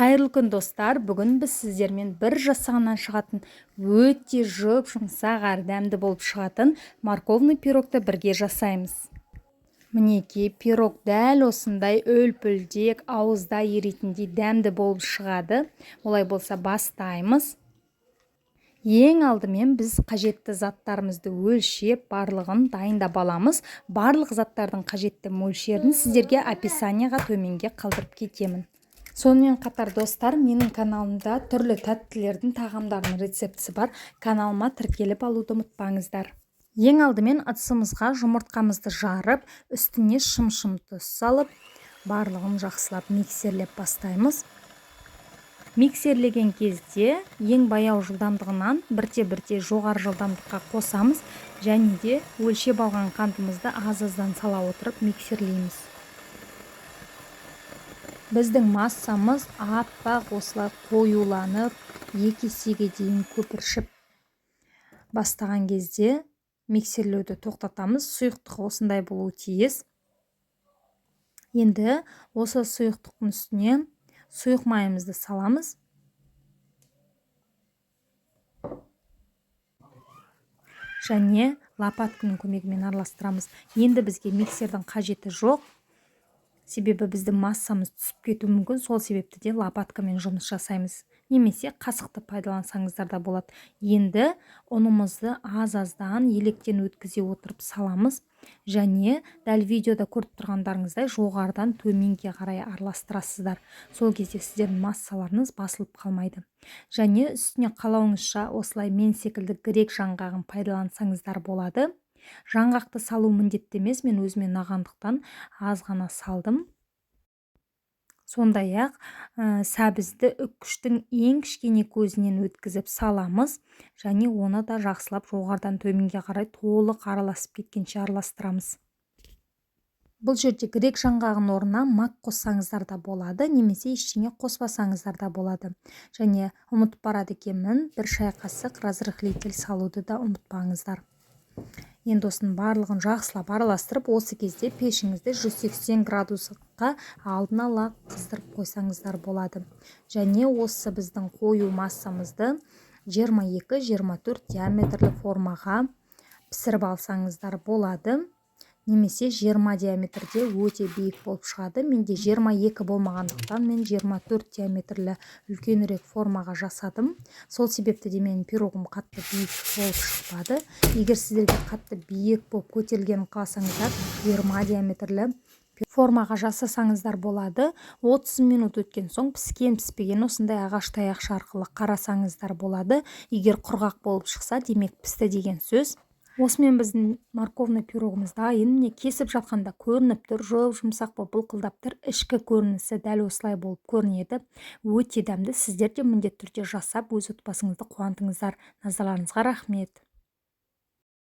Қайырлы күн достар, бүгін біз сіздермен бір жасағаннан шығатын өте жұмсақ әрі дәмді болып шығатын морковный пирогты бірге жасаймыз. Мінекей, пирог дәл осындай өлпілдек, ауызда еритіндей дәмді болып шығады. Олай болса бастаймыз. Ең алдымен біз қажетті заттарымызды өлшеп, барлығын дайындап аламыз. Барлық заттардың қажетті мөлшерін сіздерге описанияға төменге қалдырып кетемін. Сонымен қатар достар, менің каналымда түрлі тәттілердің тағамдардың рецептісі бар. Каналыма тіркеліп алуды ұмытпаңыздар. Ең алдымен ыдысымызға жұмыртқамызды жарып, үстіне шым-шым тұз салып, барлығын жақсылап миксерлеп бастаймыз. Миксерлеген кезде ең баяу жылдамдығынан бірте-бірте жоғары жылдамдыққа қосамыз, және де өлшеп алған қантымызды аз-аздан сала отырып миксерлейміз. Біздің массамыз аппақ осылай қоюланып, 2 есеге дейін көпіршіп бастаған кезде миксерлеуді тоқтатамыз. Сұйықтық осындай болуы тиіс. Енді осы сұйықтықтың үстіне сұйық майымызды саламыз. Және лопатканың көмегімен араластырамыз. Енді бізге миксердің қажеті жоқ. Себебі біздің массамыз түсіп кетуі мүмкін, сол себепті де лопаткамен жұмыс жасаймыз. Немесе қасықты пайдалансаңыздар да болады. Енді ұнымызды аз-аздан електен өткізе отырып саламыз. Және дәл видеода көріп тұрғандарыңыздай жоғарыдан төменге қарай араластырасыздар. Сол кезде сіздердің массаларыңыз басылып қалмайды. Және үстіне қалауыңызша осылай мен секілді грек жаңғағын пайдалансаңыздар болады. Жаңғақты салу міндетті емес, мен өзіме ұнағандықтан аз ғана салдым. Сондай-ақ сәбізді үккіштің ең кішкене көзінен өткізіп саламыз, және оны да жақсылап жоғарыдан төменге қарай толық араласып кеткенше араластырамыз. Бұл жерде грек жаңғағын орнына мак қоссаңыздар да болады, немесе ештеңе қоспасаңыздар да болады. Және ұмытып барады екенмін, 1 шай қасық разрыхлитель салуды да ұмытпаңыздар. Енді осының барлығын жақсылап араластырып, осы кезде пешіңізді 180 градусқа алдын ала қыздырып қойсаңыздар болады. Және осы біздің қою массамызды 22-24 диаметрлі формаға пісіріп алсаңыздар болады. Немесе 20 диаметрде өте биік болып шығады. Менде 22 болмағандықтан мен 24 диаметрлі үлкенірек формаға жасадым. Сол себепті де менің пирогым қатты биік болып шықпады. Егер сіздерге қатты биік болып көтерілгенін қаласаңыздар, 20 диаметрлі формаға жасасаңыздар болады. 30 минут өткен соң піскен-піспеген осындай ағаш таяқша арқылы қарасаңыздар болады. Егер құрғақ болып шықса, демек пісті деген сөз. Осымен біздің морковный пирогымыз дайын. Міне кесіп жатқанда көрініп тұр, жұмсақ болып былқылдап тұр. Ішкі көрінісі дәл осылай болып көрінеді. Өте дәмді. Сіздер де міндетті түрде жасап, өз отбасыңызды қуантыңыздар. Назарларыңызға рахмет.